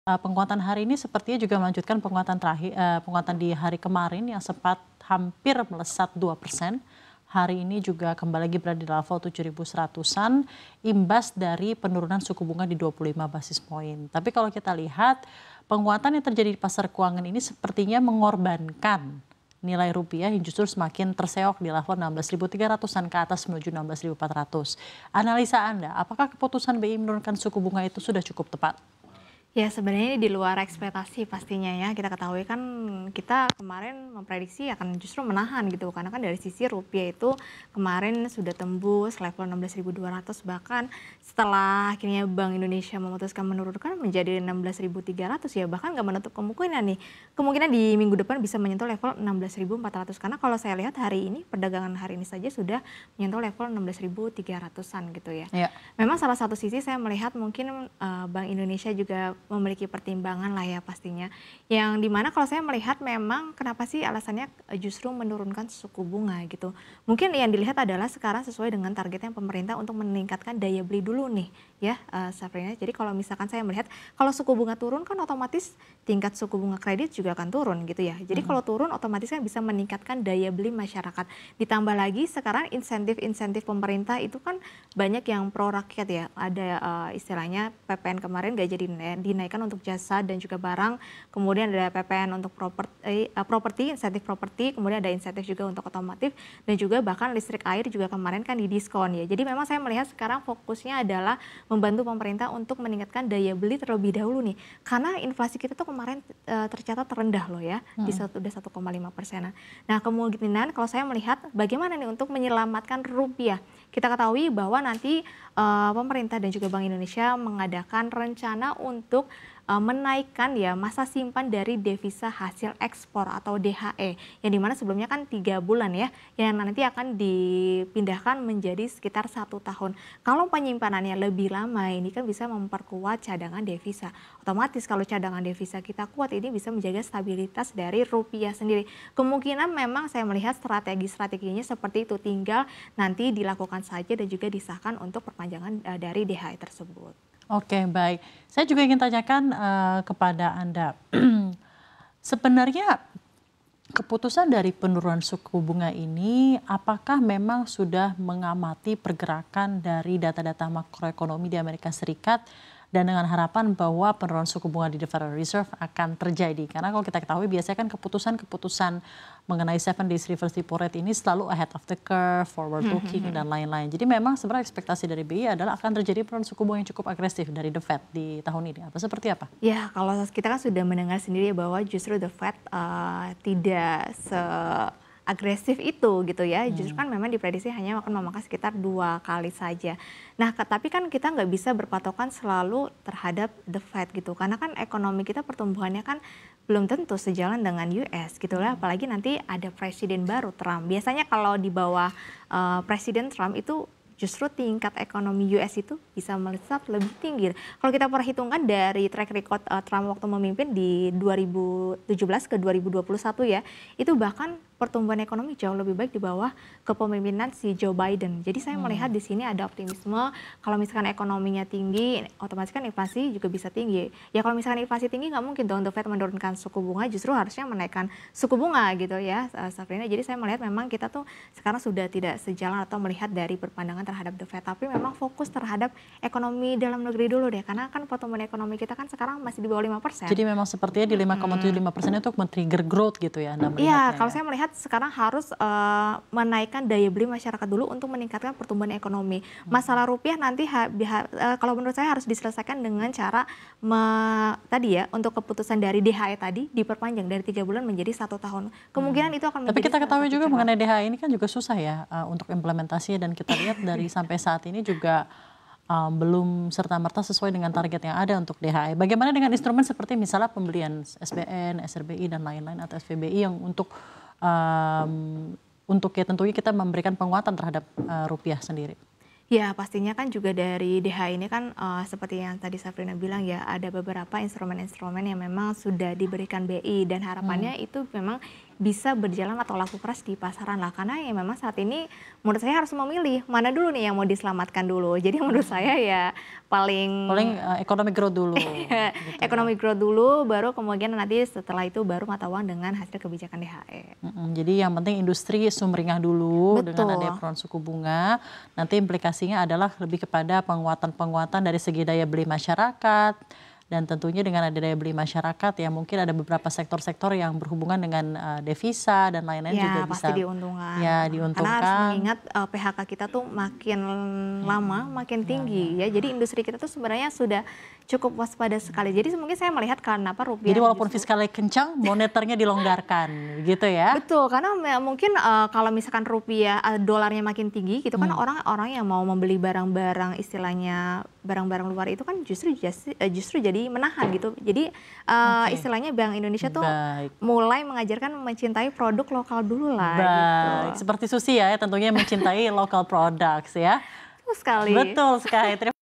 Penguatan hari ini sepertinya juga melanjutkan penguatan di hari kemarin yang sempat hampir melesat 2%. Hari ini juga kembali lagi berada di level 7.100-an, imbas dari penurunan suku bunga di 25 basis poin. Tapi kalau kita lihat, penguatan yang terjadi di pasar keuangan ini sepertinya mengorbankan nilai rupiah yang justru semakin terseok di level 16.300-an ke atas menuju 16.400. Analisa Anda, apakah keputusan BI menurunkan suku bunga itu sudah cukup tepat? Ya sebenarnya ini di luar ekspektasi pastinya ya. Kita ketahui kan kita kemarin memprediksi akan justru menahan gitu. Karena kan dari sisi rupiah itu kemarin sudah tembus level 16.200, bahkan setelah akhirnya Bank Indonesia memutuskan menurunkan menjadi 16.300 ya, bahkan nggak menutup kemungkinan di minggu depan bisa menyentuh level 16.400. Karena kalau saya lihat hari ini, perdagangan hari ini saja sudah menyentuh level 16.300-an gitu ya. Ya. Memang salah satu sisi saya melihat mungkin Bank Indonesia juga memiliki pertimbangan lah ya pastinya. Yang dimana kalau saya melihat memang kenapa sih alasannya justru menurunkan suku bunga gitu. Mungkin yang dilihat adalah sekarang sesuai dengan targetnya pemerintah untuk meningkatkan daya beli dulu nih ya Safrina. Jadi kalau misalkan saya melihat kalau suku bunga turun kan otomatis tingkat suku bunga kredit juga akan turun gitu ya. Jadi kalau turun otomatis kan bisa meningkatkan daya beli masyarakat. Ditambah lagi sekarang insentif pemerintah itu kan banyak yang pro rakyat ya. Ada istilahnya PPN kemarin gak jadi dinaikkan untuk jasa dan juga barang, kemudian ada PPN untuk properti, insentif properti, kemudian ada insentif juga untuk otomotif, dan juga bahkan listrik air juga kemarin kan didiskon ya. Jadi memang saya melihat sekarang fokusnya adalah membantu pemerintah untuk meningkatkan daya beli terlebih dahulu nih, karena inflasi kita tuh kemarin tercatat terendah loh ya, udah 1,5%. Nah kemungkinan kalau saya melihat bagaimana nih untuk menyelamatkan rupiah, kita ketahui bahwa nanti pemerintah dan juga Bank Indonesia mengadakan rencana untuk menaikkan ya masa simpan dari devisa hasil ekspor atau DHE, yang dimana sebelumnya kan 3 bulan ya, yang nanti akan dipindahkan menjadi sekitar 1 tahun. Kalau penyimpanannya lebih lama ini kan bisa memperkuat cadangan devisa. Otomatis kalau cadangan devisa kita kuat, ini bisa menjaga stabilitas dari rupiah sendiri. Kemungkinan memang saya melihat strateginya seperti itu, tinggal nanti dilakukan saja dan juga disahkan untuk perpanjangan dari DHE tersebut. Oke, baik. Saya juga ingin tanyakan kepada Anda. Sebenarnya keputusan dari penurunan suku bunga ini apakah memang sudah mengamati pergerakan dari data-data makroekonomi di Amerika Serikat dan dengan harapan bahwa penurunan suku bunga di Federal Reserve akan terjadi? Karena kalau kita ketahui biasanya kan keputusan mengenai 7 days reverse repo rate ini selalu ahead of the curve, forward looking dan lain-lain. Jadi memang sebenarnya ekspektasi dari BI adalah akan terjadi penurunan suku bunga yang cukup agresif dari The Fed di tahun ini. Seperti apa? Ya, kalau kita kan sudah mendengar sendiri bahwa justru The Fed tidak agresif itu gitu ya. Justru kan memang diprediksi hanya akan memangkas sekitar 2 kali saja. Nah, tapi kan kita nggak bisa berpatokan selalu terhadap The Fed gitu. Karena kan ekonomi kita pertumbuhannya kan belum tentu sejalan dengan US gitu lah. Apalagi nanti ada presiden baru Trump. Biasanya kalau di bawah presiden Trump itu justru tingkat ekonomi US itu bisa melesat lebih tinggi. Kalau kita perhitungkan dari track record Trump waktu memimpin di 2017 ke 2021 ya, itu bahkan pertumbuhan ekonomi jauh lebih baik di bawah kepemimpinan si Joe Biden. Jadi saya melihat di sini ada optimisme, kalau misalkan ekonominya tinggi, otomatis kan inflasi juga bisa tinggi. Ya kalau misalkan inflasi tinggi nggak mungkin dong The Fed menurunkan suku bunga, justru harusnya menaikkan suku bunga gitu ya, Safrina. Jadi saya melihat memang kita tuh sekarang sudah tidak sejalan atau melihat dari berpandangan terhadap The Fed, tapi memang fokus terhadap ekonomi dalam negeri dulu deh, karena kan pertumbuhan ekonomi kita kan sekarang masih di bawah 5%. Jadi memang sepertinya di 5,75% itu men-trigger growth gitu ya Anda melihatnya? Iya, kalau ya? saya melihat sekarang harus menaikkan daya beli masyarakat dulu untuk meningkatkan pertumbuhan ekonomi. Masalah rupiah nanti kalau menurut saya harus diselesaikan dengan cara tadi ya, untuk keputusan dari DHE tadi diperpanjang dari 3 bulan menjadi 1 tahun. Kemungkinan itu akan Tapi menjadi kita salah ketahui satu juga cara. mengenai DHA ini kan juga susah ya untuk implementasinya, dan kita lihat dari sampai saat ini juga belum serta-merta sesuai dengan target yang ada untuk DHE. Bagaimana dengan instrumen seperti misalnya pembelian SBN, SRBI dan lain-lain atau SVBI yang untuk ya tentunya kita memberikan penguatan terhadap rupiah sendiri? Ya, pastinya kan juga dari DH ini kan seperti yang tadi Safrina bilang ya, ada beberapa instrumen-instrumen yang memang sudah diberikan BI dan harapannya itu memang bisa berjalan atau laku keras di pasaran lah. Karena ya memang saat ini menurut saya harus memilih mana dulu nih yang mau diselamatkan dulu. Jadi menurut saya ya paling economic growth dulu. Gitu economic growth dulu, baru kemudian nanti setelah itu baru mata uang dengan hasil kebijakan DHE. Jadi yang penting industri sumringah dulu. Betul. Dengan adanya penurunan suku bunga. Nanti implikasinya adalah lebih kepada penguatan dari segi daya beli masyarakat. Dan tentunya dengan ada daya beli masyarakat ya mungkin ada beberapa sektor-sektor yang berhubungan dengan devisa dan lain-lain Ya, juga pasti bisa diuntungkan. diuntungkan. Karena harus mengingat PHK kita tuh makin lama makin tinggi ya. Jadi industri kita tuh sebenarnya sudah cukup waspada sekali. Jadi mungkin saya melihat kenapa rupiah. Jadi walaupun fiskalnya kencang, moneternya dilonggarkan, gitu ya? Betul, karena mungkin kalau misalkan rupiah, dolarnya makin tinggi gitu kan orang-orang yang mau membeli barang-barang istilahnya barang-barang luar itu kan justru jadi menahan gitu. Jadi istilahnya Bank Indonesia tuh mulai mengajarkan mencintai produk lokal dulu lah. Gitu. Seperti Susi ya tentunya mencintai local products ya. Betul sekali. Betul sekali.